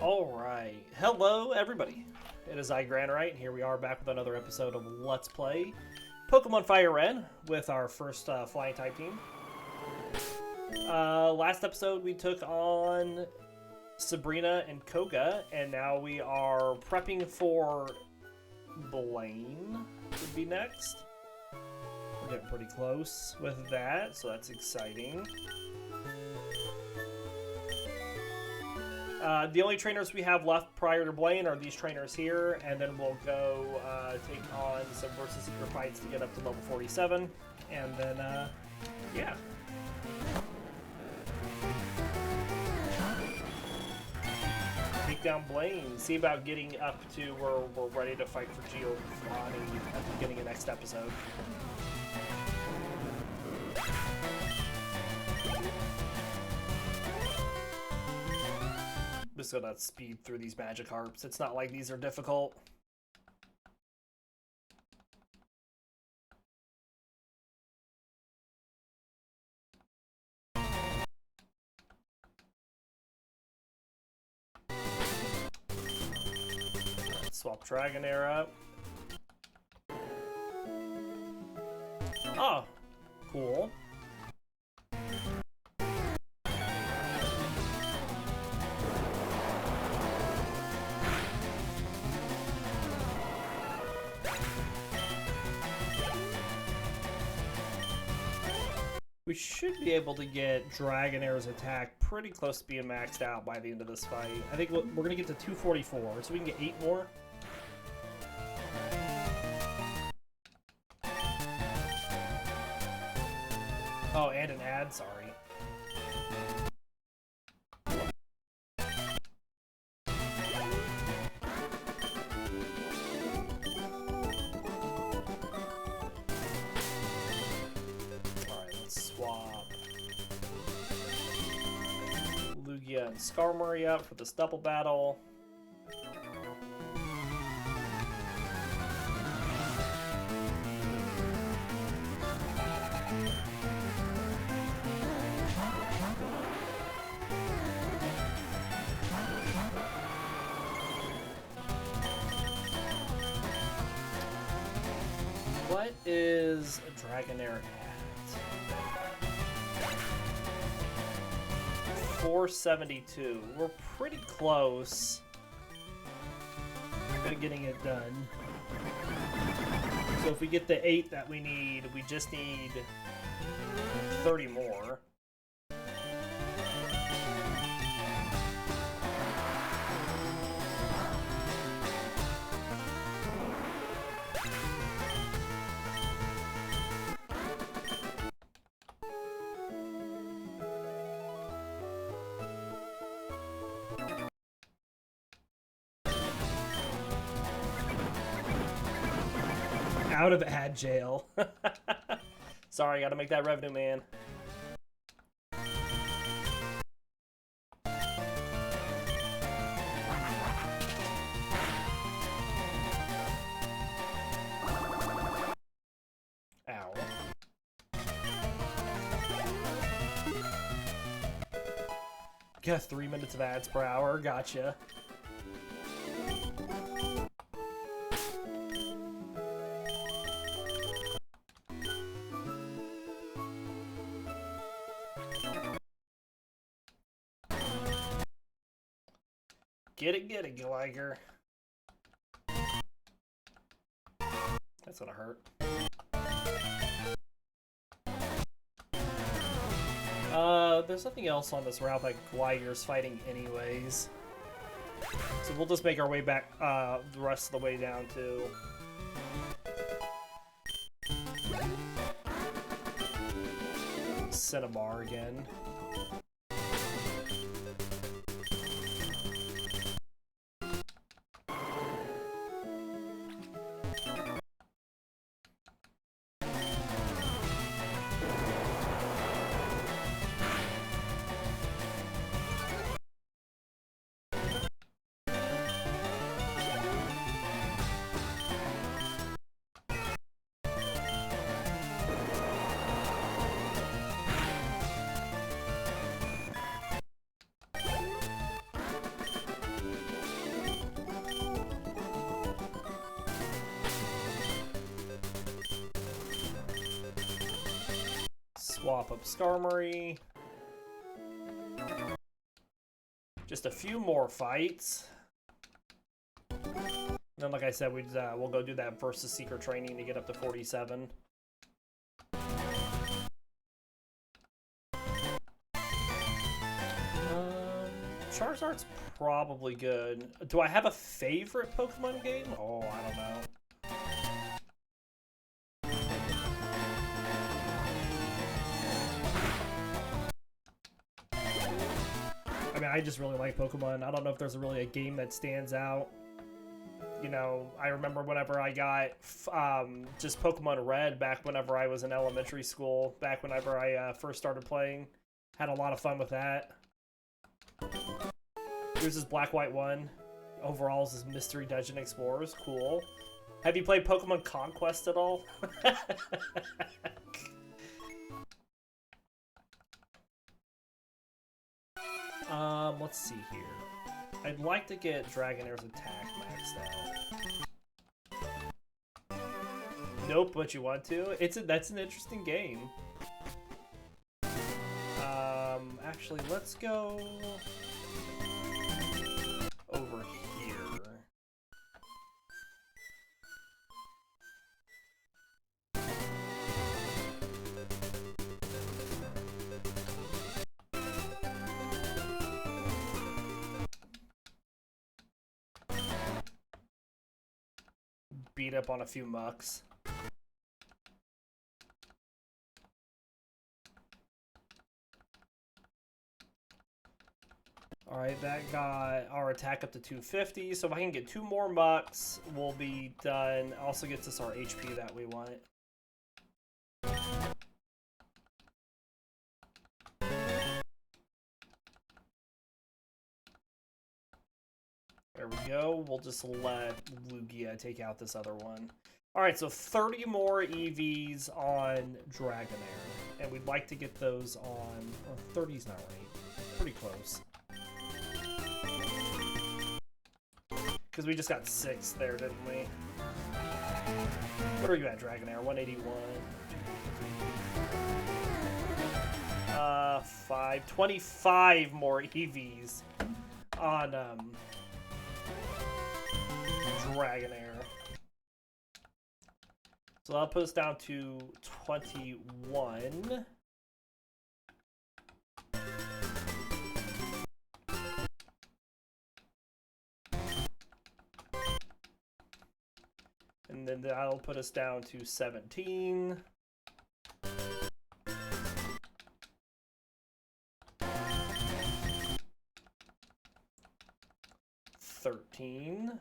Alright, hello everybody. It is I, Granorite, and here we are back with another episode of Let's Play Pokemon Fire Red with our first flying type team. Last episode we took on Sabrina and Koga, and now we are prepping for Blaine would be next. We're getting pretty close with that, so that's exciting. The only trainers we have left prior to Blaine are these trainers here, and then we'll go take on some versus secret fights to get up to level 47, and then, yeah. Take down Blaine, see about getting up to where we're ready to fight for Giovanni at the beginning of next episode. Just gonna speed through these Magikarps. It's not like these are difficult. Swap Dragonair up. Oh, cool. We should be able to get Dragonair's attack pretty close to being maxed out by the end of this fight. I think we're going to get to 244, so we can get 8 more. Oh, and an ad, sorry. Lugia and Skarmory up for this double battle. What is a Dragonair at? 472. We're pretty close to getting it done. So if we get the 8 that we need, we just need 30 more. Out of ad jail. Sorry, gotta make that revenue, man. Ow. Got 3 minutes of ads per hour, gotcha. Get it, Gligar. That's gonna hurt. There's nothing else on this route that Gligar's fighting anyways. So we'll just make our way back, the rest of the way down to Cinnabar again. Swap up Skarmory. Just a few more fights. And then, like I said, we'll go do that versus secret training to get up to 47. Charizard's probably good. Do I have a favorite Pokemon game? Oh, I don't know. I mean, I just really like Pokemon. I don't know if there's really a game that stands out. You know, I remember whenever I got just Pokemon Red back whenever I was in elementary school, back whenever I first started playing. Had a lot of fun with that. Here's this Black White 1. Overalls is Mystery Dungeon Explorers. Cool. Have you played Pokemon Conquest at all? Let's see here. I'd like to get Dragonair's attack maxed out. Nope, but you want to? That's an interesting game. Actually, let's go over here. Beat up on a few mucks. Alright, that got our attack up to 250, so if I can get 2 more mucks, we'll be done. Also gets us our HP that we want. There we go. We'll just let Lugia take out this other one. Alright, so 30 more EVs on Dragonair. And we'd like to get those on... Oh, 30's not right. Pretty close. Because we just got 6 there, didn't we? What are you at, Dragonair? 181. 25 more EVs on Dragonair. So that'll put us down to 21. And then that'll put us down to 17. 13.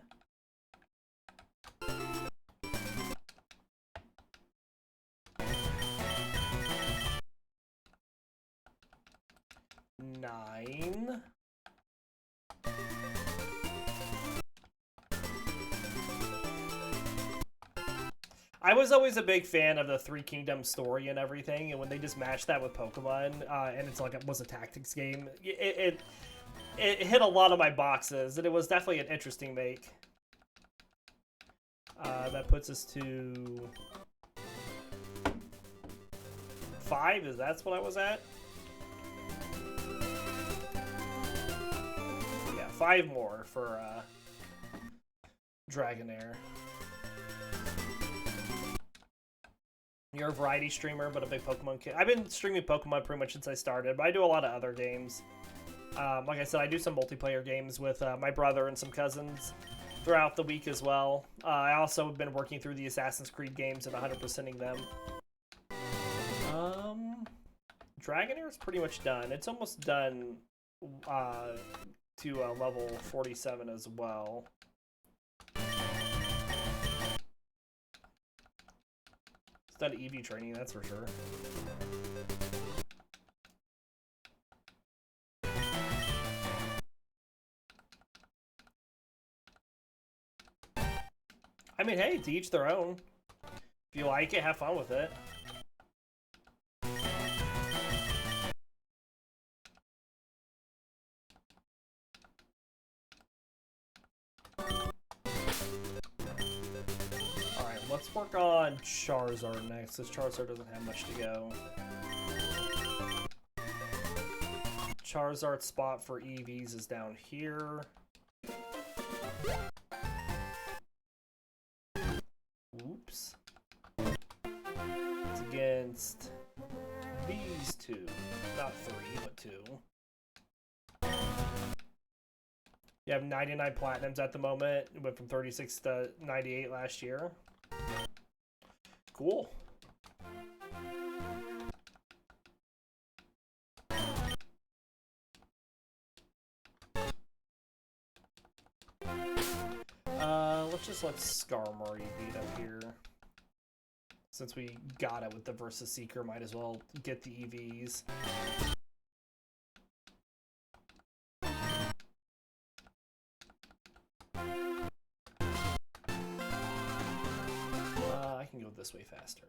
9. I was always a big fan of the Three Kingdoms story and everything, and when they just matched that with Pokemon, and it's like it was a tactics game, it hit a lot of my boxes, and it was definitely an interesting make. That puts us to 5. That's what I was at? Yeah, 5 more for Dragonair. You're a variety streamer, but a big Pokemon kid. I've been streaming Pokemon pretty much since I started, but I do a lot of other games. Like I said, I do some multiplayer games with my brother and some cousins throughout the week as well. I also have been working through the Assassin's Creed games and 100%ing them. Dragonair is pretty much done. It's almost done to level 47 as well. It's done EV training, that's for sure. I mean, hey, to each their own. If you like it, have fun with it. Alright, let's work on Charizard next, because Charizard doesn't have much to go. Charizard spot for EVs is down here. Oops. It's against these two. Not 3, but 2. You have 99 platinums at the moment. It went from 36 to 98 last year. Cool. Let's just let Skarmory beat up here. Since we got it with the Versus Seeker, might as well get the EVs. I can go this way faster.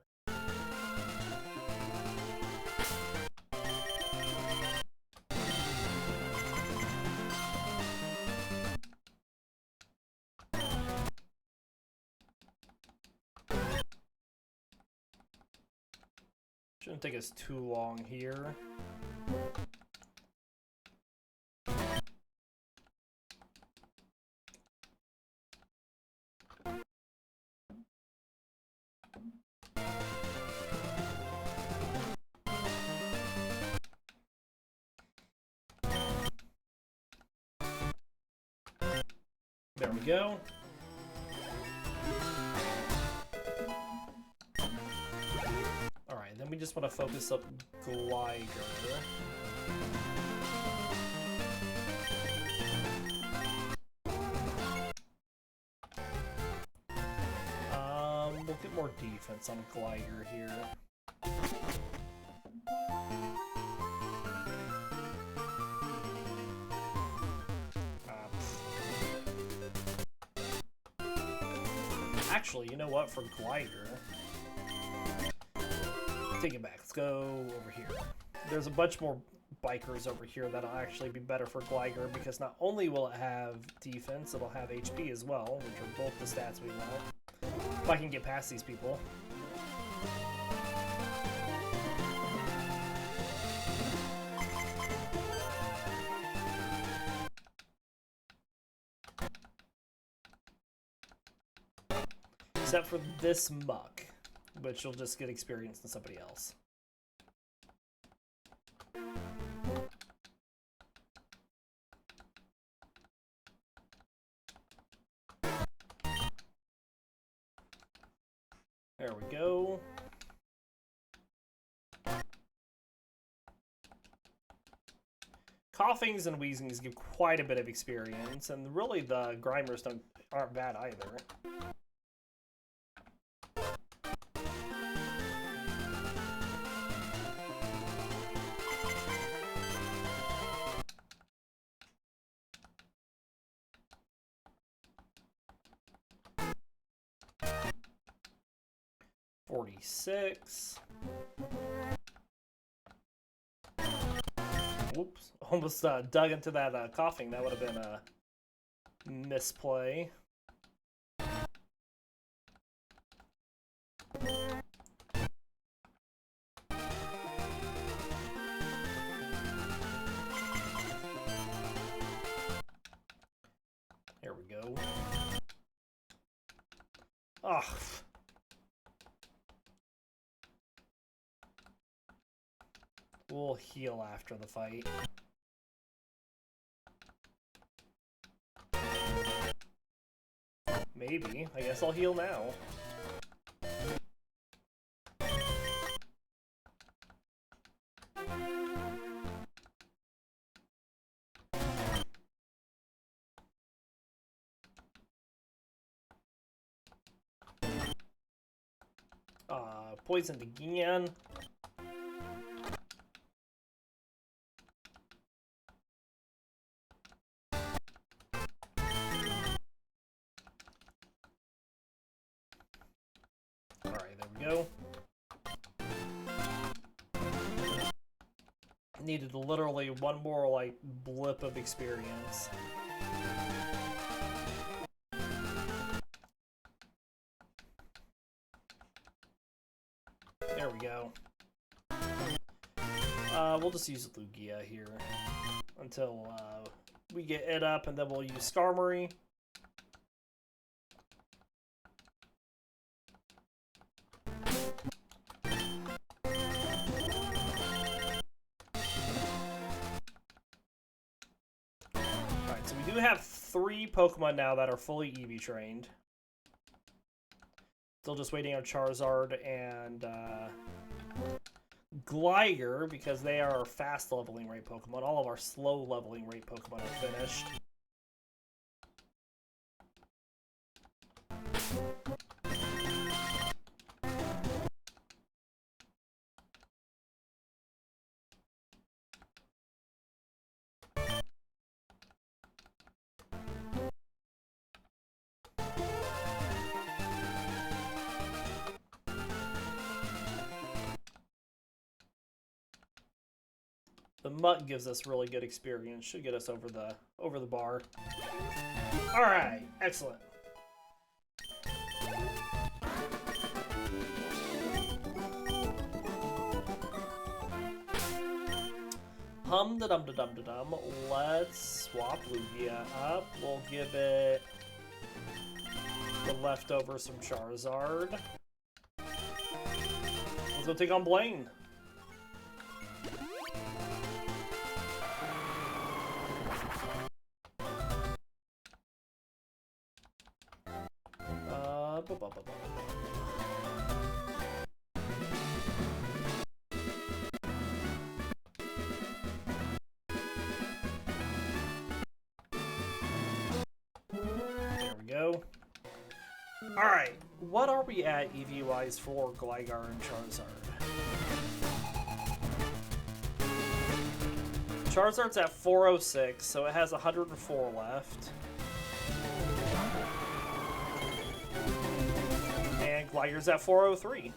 Shouldn't take us too long here. There we go. Alright, then we just want to focus up Gligar. We'll get more defense on Gligar here. Actually, you know what? For Gligar, take it back. Let's go over here. There's a bunch more bikers over here that'll actually be better for Gligar because not only will it have defense, it'll have HP as well, which are both the stats we want. If I can get past these people. Except for this muck, which you'll just get experience than somebody else. There we go. Coughings and wheezings give quite a bit of experience, and really the Grimers aren't bad either. Whoops, almost dug into that coughing. That would have been a misplay. Here we go. Ugh. We'll heal after the fight. Maybe. I guess I'll heal now. Poisoned again. Alright, there we go. Needed literally one more, like, blip of experience. There we go. We'll just use Lugia here. until we get it up, and then we'll use Skarmory. Alright, so we do have 3 Pokemon now that are fully EV trained. Still just waiting on Charizard and Gligar, because they are fast leveling rate Pokemon. All of our slow leveling rate Pokemon are finished. The Mutt gives us really good experience. Should get us over the bar. All right, excellent. Hum da dum da dum da dum. Let's swap Lugia up. We'll give it the leftovers from Charizard. Let's go take on Blaine. There we go. Alright, what are we at EV-wise for Gligar and Charizard? Charizard's at 406, so it has 104 left. And Gligar's at 403.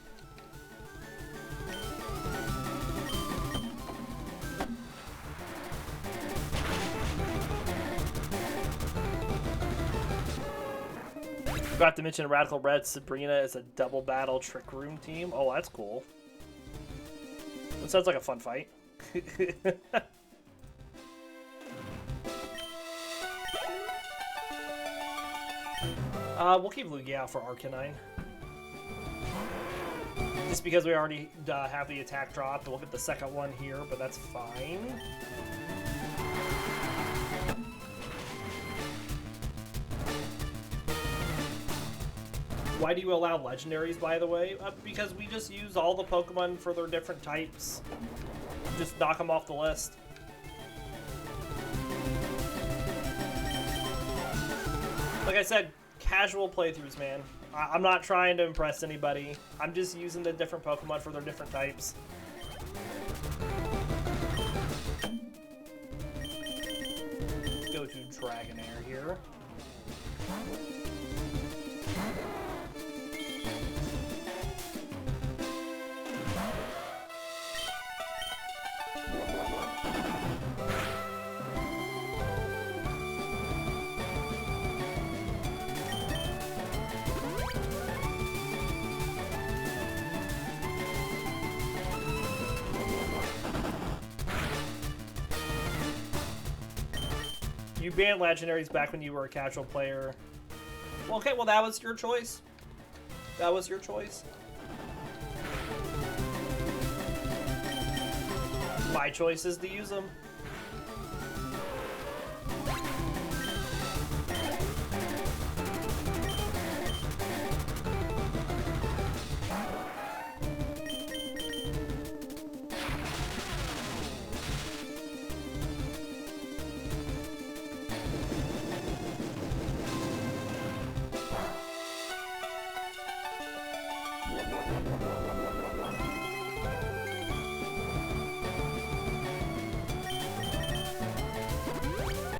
Forgot to mention Radical Red Sabrina is a double battle Trick Room team. Oh, that's cool. That sounds like a fun fight. We'll keep Lugia out for Arcanine. Just because we already have the attack dropped. We'll get the second one here, but that's fine. Why do you allow legendaries, by the way? Because we just use all the Pokemon for their different types. Just knock them off the list. Like I said, casual playthroughs, man. I'm not trying to impress anybody. I'm just using the different Pokemon for their different types. Let's go to Dragonair here. You banned legendaries back when you were a casual player. Well, okay, well that was your choice. That was your choice. My choice is to use them.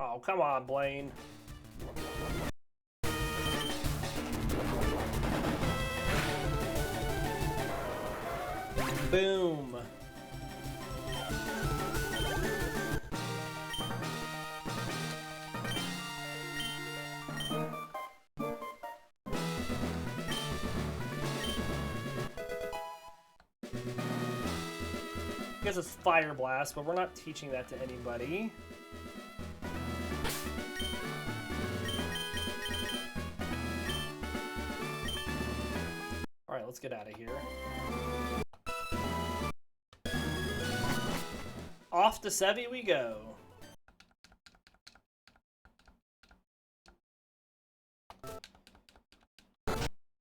Oh, come on, Blaine. Boom. I guess it's Fire Blast, but we're not teaching that to anybody. let's get out of here. Off to Sevi we go.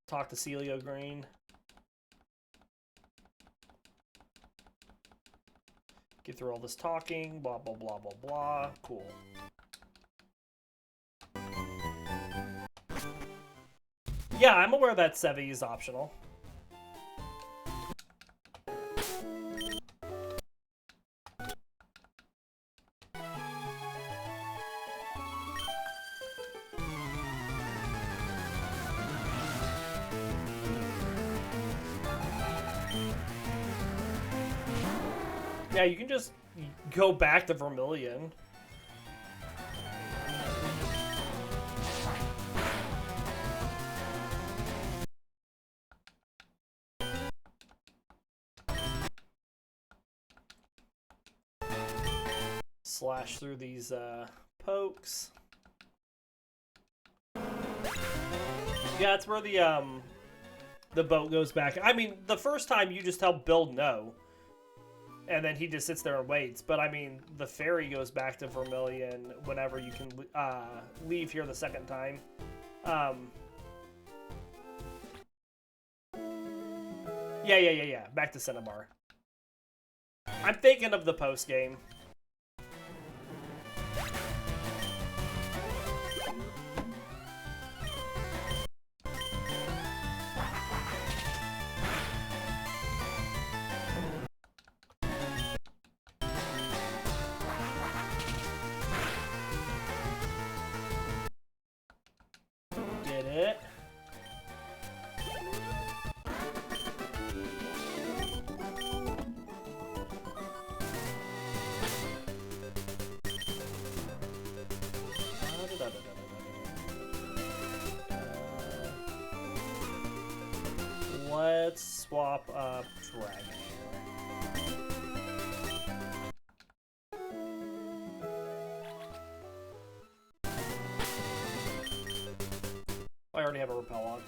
Talk to Celio Green. Get through all this talking, blah, blah, blah, blah, blah. Cool. Yeah, I'm aware that Sevi is optional. Yeah, you can just go back to Vermilion. Slash through these pokes. Yeah, it's where the boat goes back. I mean, the first time you just tell Bill no. And then he just sits there and waits. But, I mean, the ferry goes back to Vermilion whenever you can leave here the second time. Yeah. Back to Cinnabar. I'm thinking of the post-game. Let's swap up Dragonair. I already have a repel on.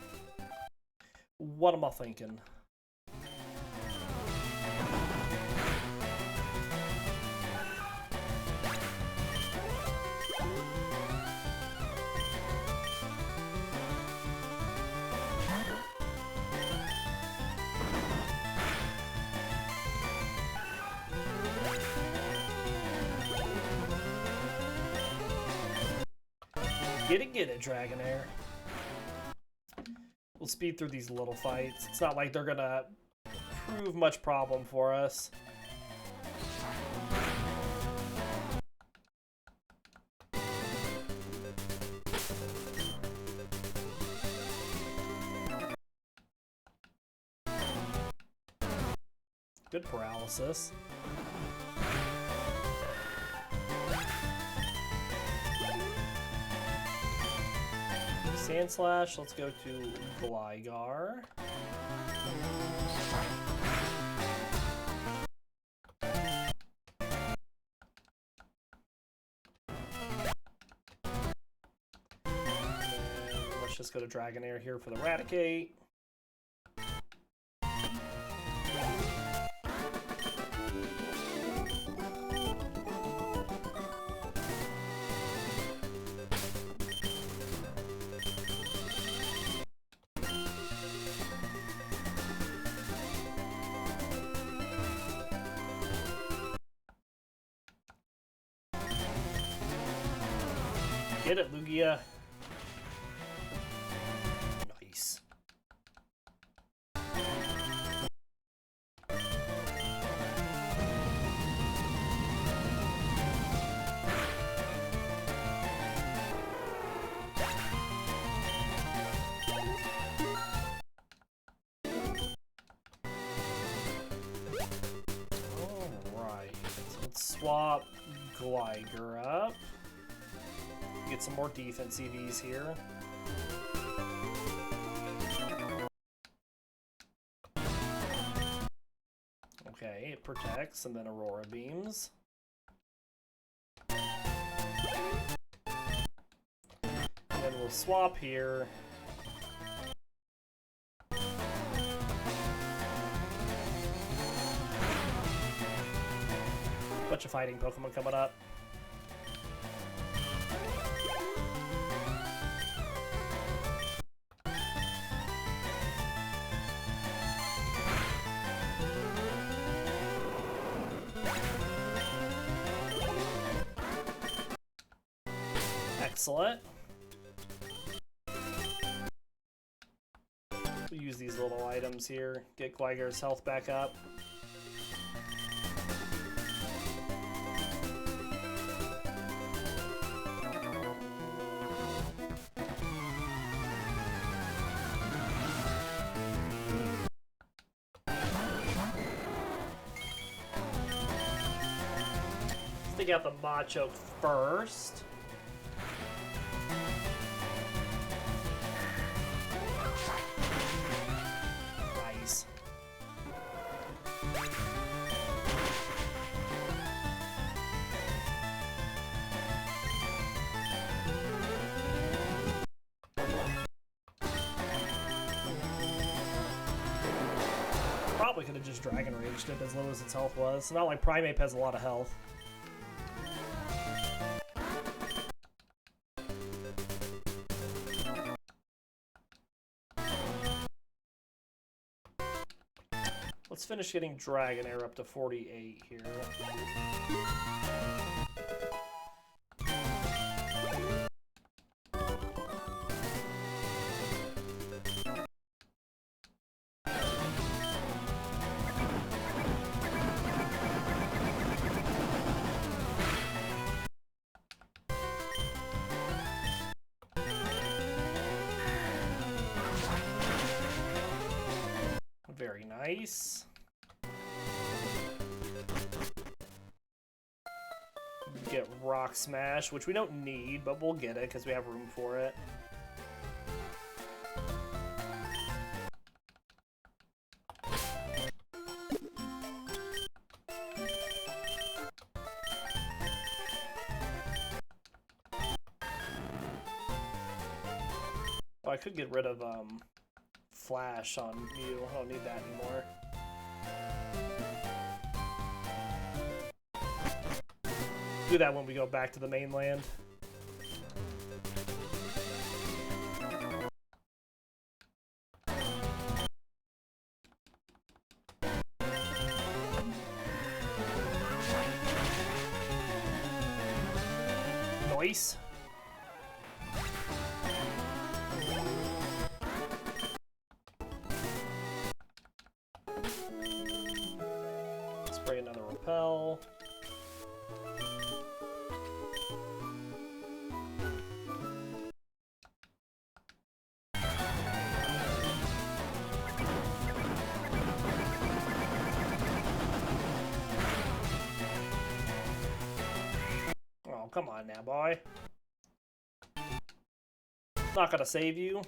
What am I thinking? Get it, Dragonair. We'll speed through these little fights. It's not like they're gonna prove much problem for us. Good paralysis. Sand Slash, let's go to Gligar. Let's just go to Dragonair here for the Raticate. Get it, Lugia. Nice. Alright, let's swap Gligar up. Get some more defense EVs here. Okay, it protects and then Aurora Beams. And then we'll swap here. Bunch of fighting Pokemon coming up. Excellent. We'll use these little items here. Get Gligar's health back up. Let's take out the Machoke first. Nice. Probably could have just Dragon Raged it as low as its health was. It's not like Primeape has a lot of health. Let's finish getting Dragonair up to 48 here. Very nice. Get Rock Smash, which we don't need, but we'll get it because we have room for it. Oh, I could get rid of Flash on Mew. I don't need that anymore. Do that when we go back to the mainland. Nice. Spray another repel. Oh, come on now, boy. Not gonna save you.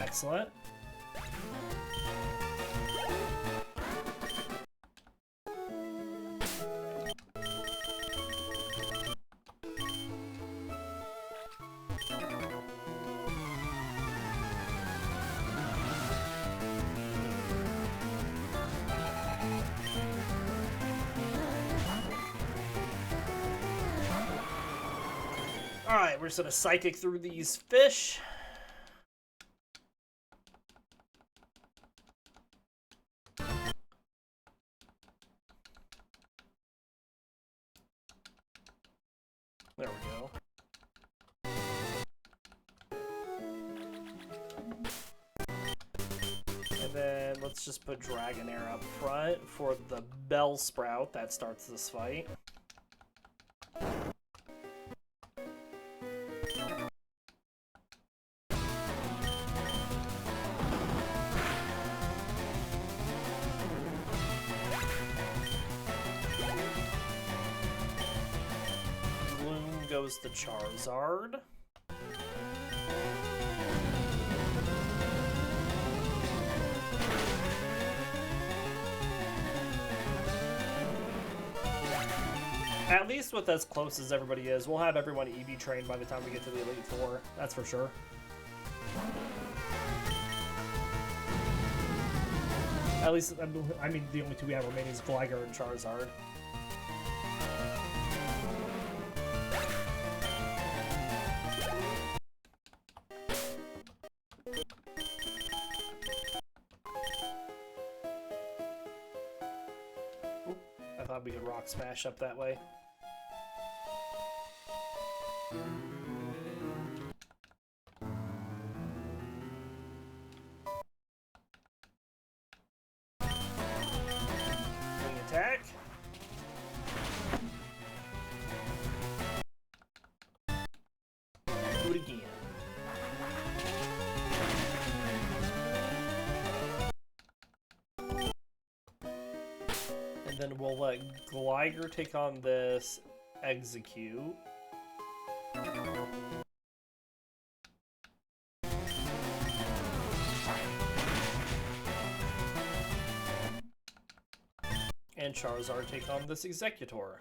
Excellent. Alright, we're just gonna Psychic through these fish. There we go. And then let's just put Dragonair up front for the Bellsprout that starts this fight. Goes the Charizard. At least with as close as everybody is, we'll have everyone EV trained by the time we get to the Elite Four. That's for sure. At least, I mean, the only two we have remaining is Gligar and Charizard. I thought we could Rock Smash up that way. Attack. Do it again. And then we'll let Gligar take on this Execute. And Charizard take on this Executor.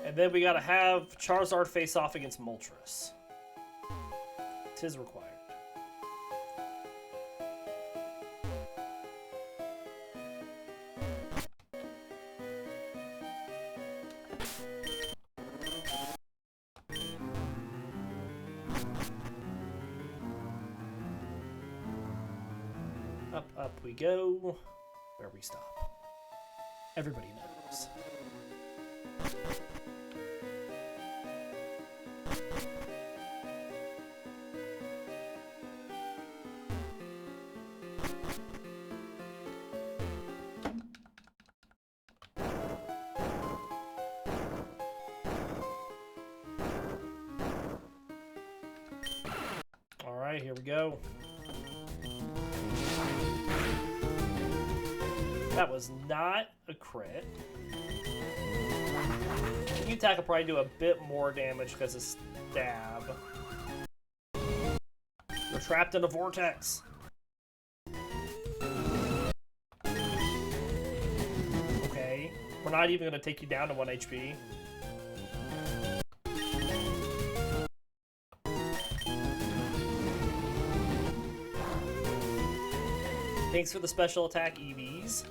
And then we gotta have Charizard face off against Moltres. 'Tis required. Up we go. Where we stop. Everybody knows. All right, here we go. That was not a crit. New attack will probably do a bit more damage because of stab. You're trapped in a vortex. Okay, we're not even going to take you down to 1 HP. Thanks for the special attack, EVs.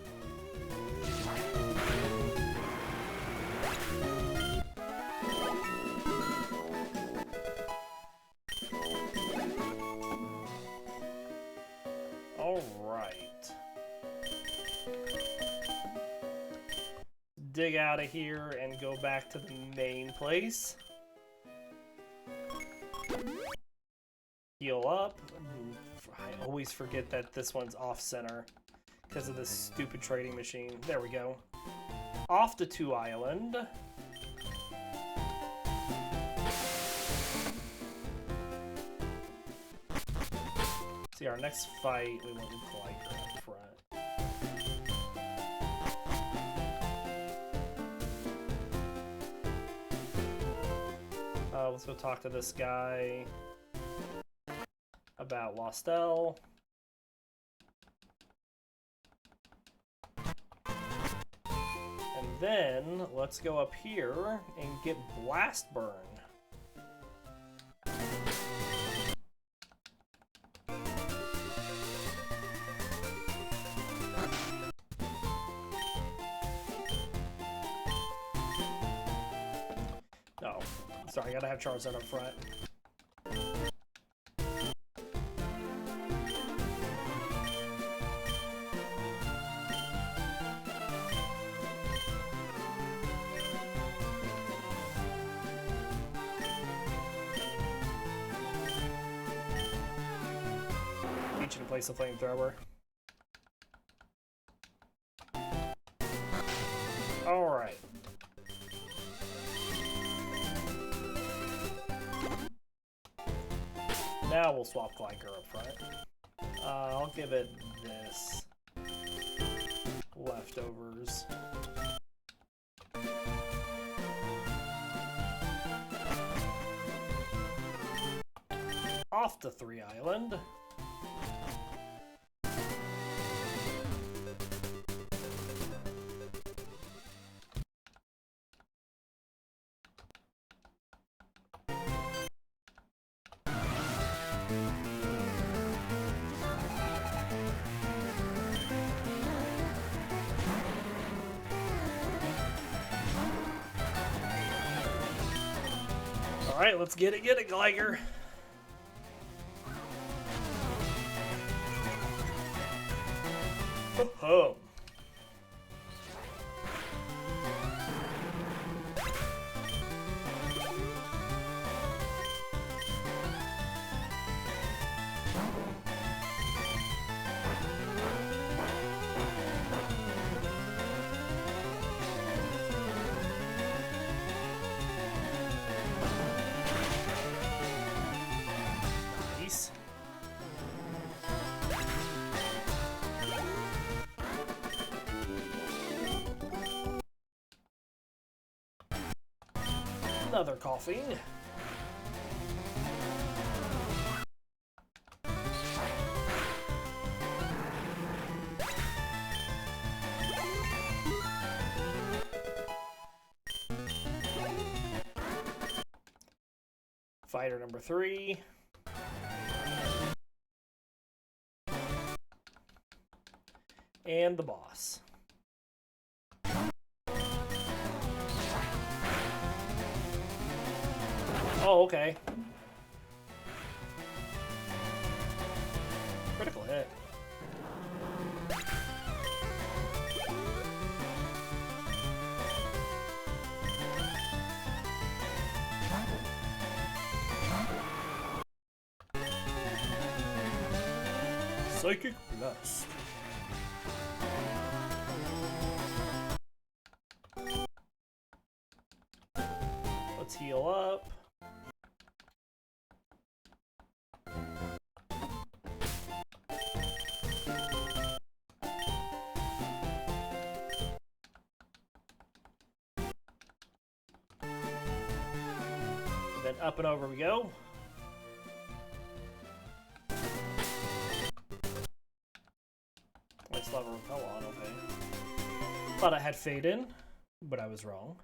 All right. Dig out of here and go back to the main place. Heal up. I always forget that this one's off-center because of this stupid trading machine. There we go. Off to 2 Island. See, our next fight, we want Gligar up front. Let's go talk to this guy about Lostel. And then let's go up here and get Blast Burn. Oh, sorry, I gotta have Charizard up front. To place a flamethrower. All right. Now we'll swap Gligar up front. I'll give it this. leftovers. Off to 3 Island. Alright, let's get it, Gligar. Oh. Nice. Another coughing. Fighter number 3. And the boss. Oh, okay. Critical hit. Psychic Blast. Let's heal up. Then up and over we go. Nice level repel on, okay. Thought I had Fade in, but I was wrong.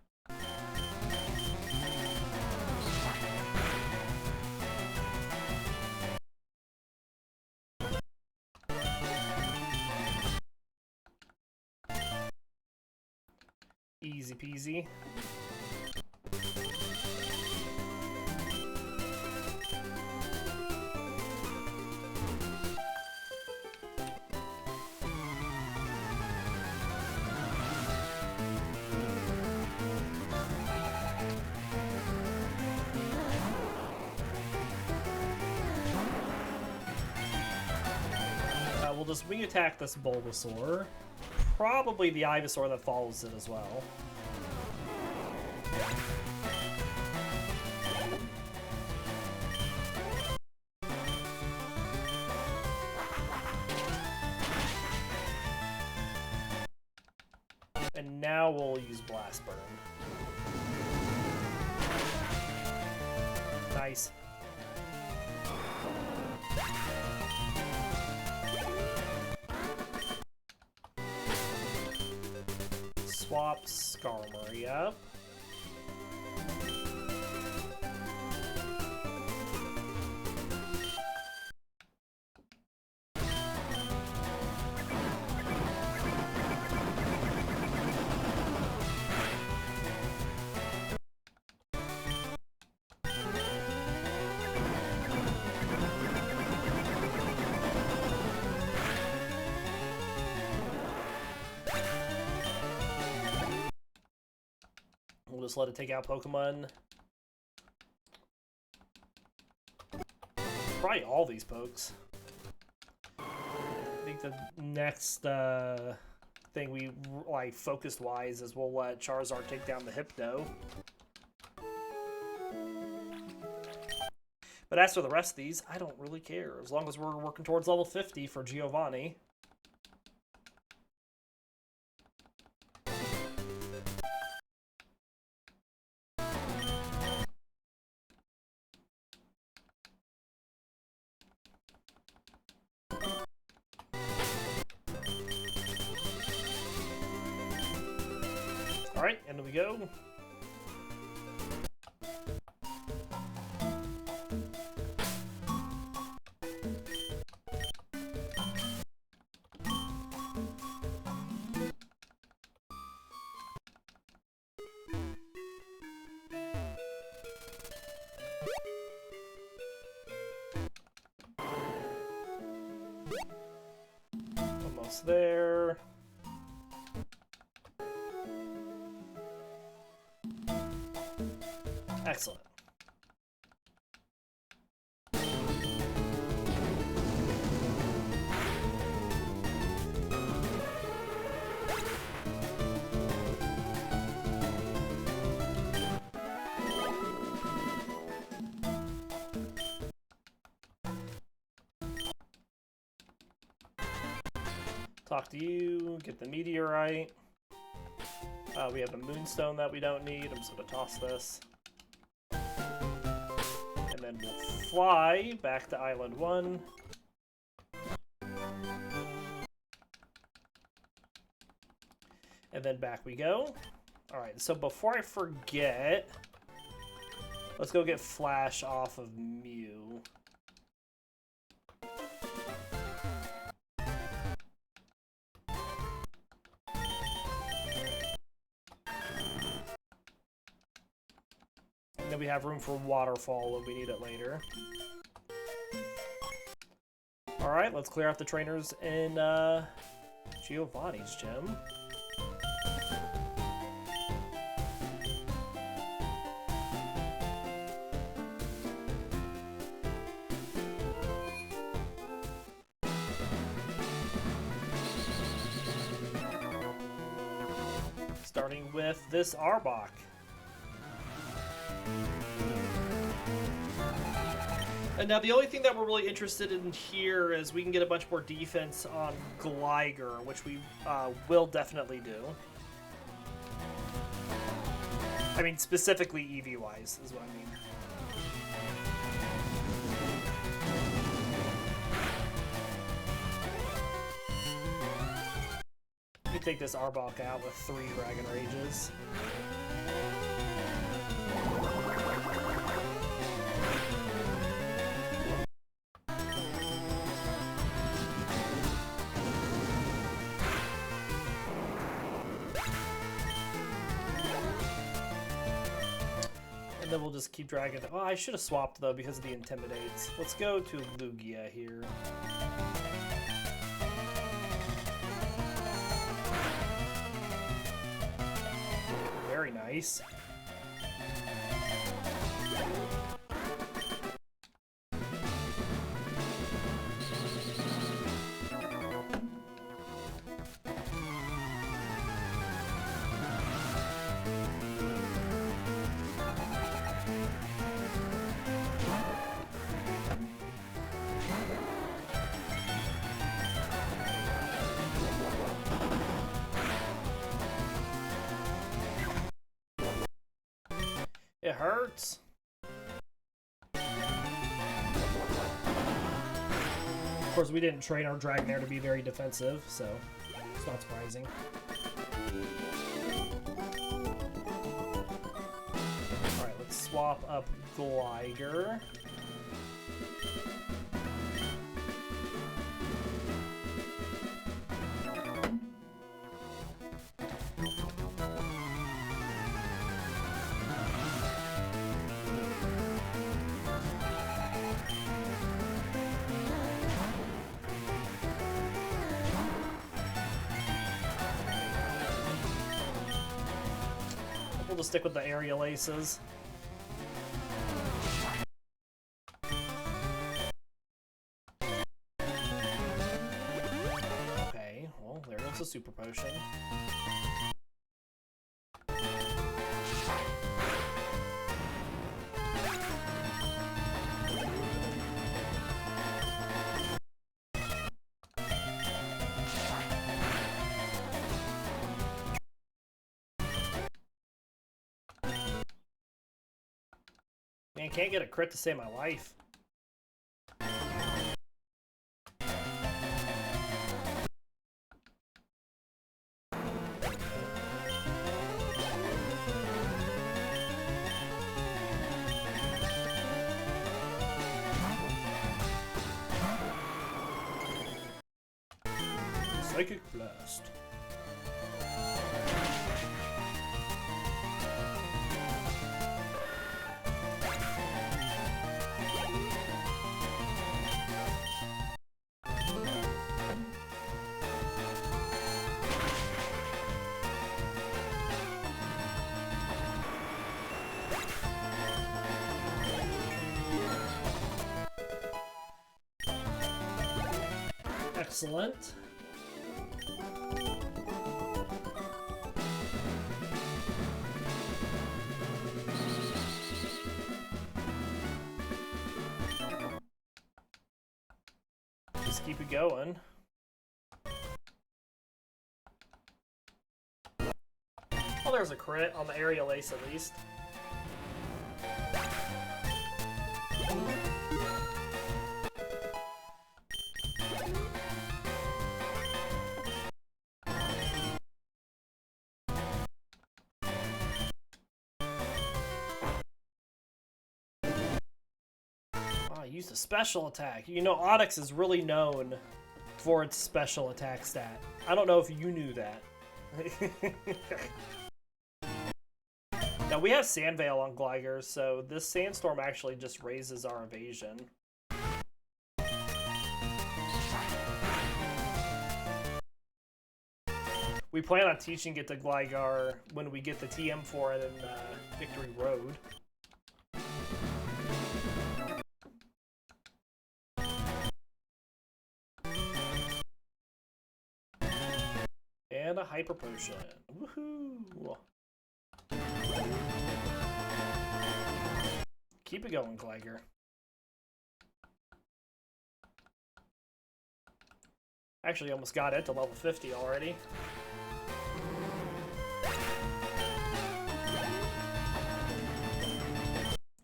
Easy peasy. We'll just wing attack this Bulbasaur. Probably the Ivysaur that follows it as well. And now we'll use Blast Burn. Nice. Swap Skarmory up. We'll just let it take out Pokemon. Probably all these pokes. I think the next thing we like focused wise is we'll let Charizard take down the Hypno. But as for the rest of these, I don't really care. As long as we're working towards level 50 for Giovanni. Alright, and we go. Almost there. Excellent. Talk to you, get the meteorite. We have a moonstone that we don't need. I'm just going to toss this. And then we'll fly back to Island 1. And then back we go. Alright, so before I forget, let's go get Flash off of Mew. And then we have room for Waterfall if we need it later. Alright, let's clear out the trainers in Giovanni's gym. Starting with this Arbok. And now the only thing that we're really interested in here is we can get a bunch more defense on Gligar, which we will definitely do. I mean, specifically EV-wise is what I mean. You take this Arbok out with 3 Dragon Rages. And then we'll just keep dragging. Oh, I should have swapped though because of the Intimidates. Let's go to Lugia here. Very nice. It hurts. Of course, we didn't train our Dragonair to be very defensive, so it's not surprising. Alright, let's swap up Gligar. We'll just stick with the aerial aces. Okay, well, there goes the super potion. Man, can't get a crit to save my life. Psychic Blast. Excellent. Just keep it going. Oh, there's a crit on the aerial ace at least. Used a special attack. You know, Onyx is really known for its special attack stat. I don't know if you knew that. Now, we have Sandveil on Gligar, so this Sandstorm actually just raises our evasion. We plan on teaching it to Gligar when we get the TM for it in Victory Road. And a Hyper Potion. Woohoo! Keep it going, Gligar. Actually, almost got it to level 50 already.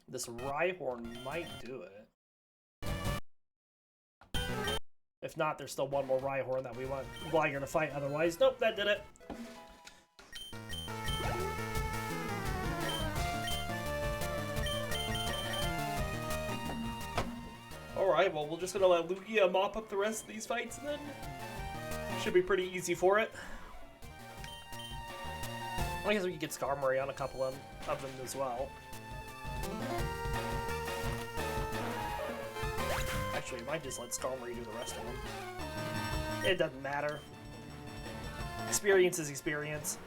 This Rhyhorn might do it. If not, there's still one more Rhyhorn that we want Gligar to fight otherwise. Nope, that did it. Alright, well, we're just gonna let Lugia mop up the rest of these fights and then should be pretty easy for it. I guess we could get Skarmory on a couple of them as well. Actually, we might just let Skarmory do the rest of them. It doesn't matter. Experience is experience.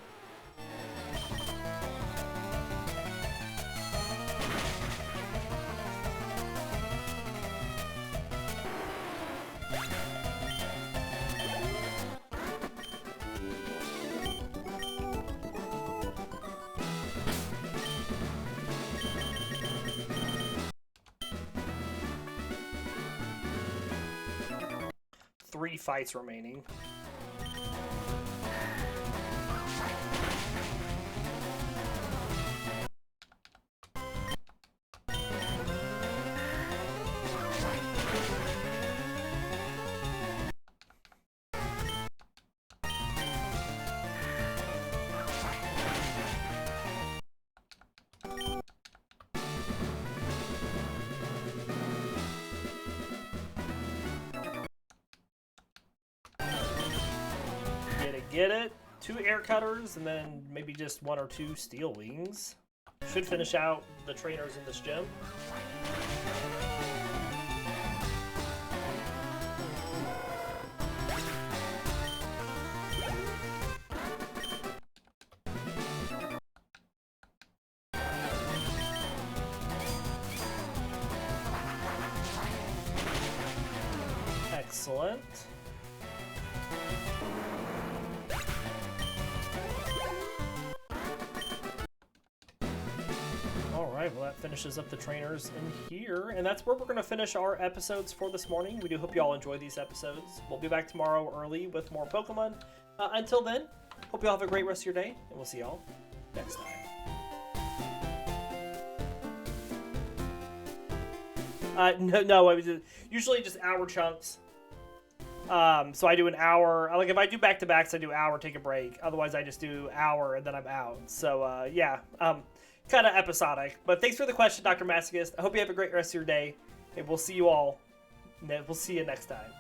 Three fights remaining. Get it? 2 air cutters, and then maybe just 1 or 2 steel wings. Should finish out the trainers in this gym. Excellent. Well, that finishes up the trainers in here, and that's where we're going to finish our episodes for this morning. We do hope you all enjoy these episodes. We'll be back tomorrow early with more Pokemon. Until then, hope you all have a great rest of your day, and we'll see y'all next time. No, I was usually just hour chunks. So I do an hour. Like if I do back-to-backs, I do hour, take a break. Otherwise, I just do hour, and then I'm out. So, yeah. Kind of episodic. But thanks for the question, Dr. Masochist. I hope you have a great rest of your day. And we'll see you all. We'll see you next time.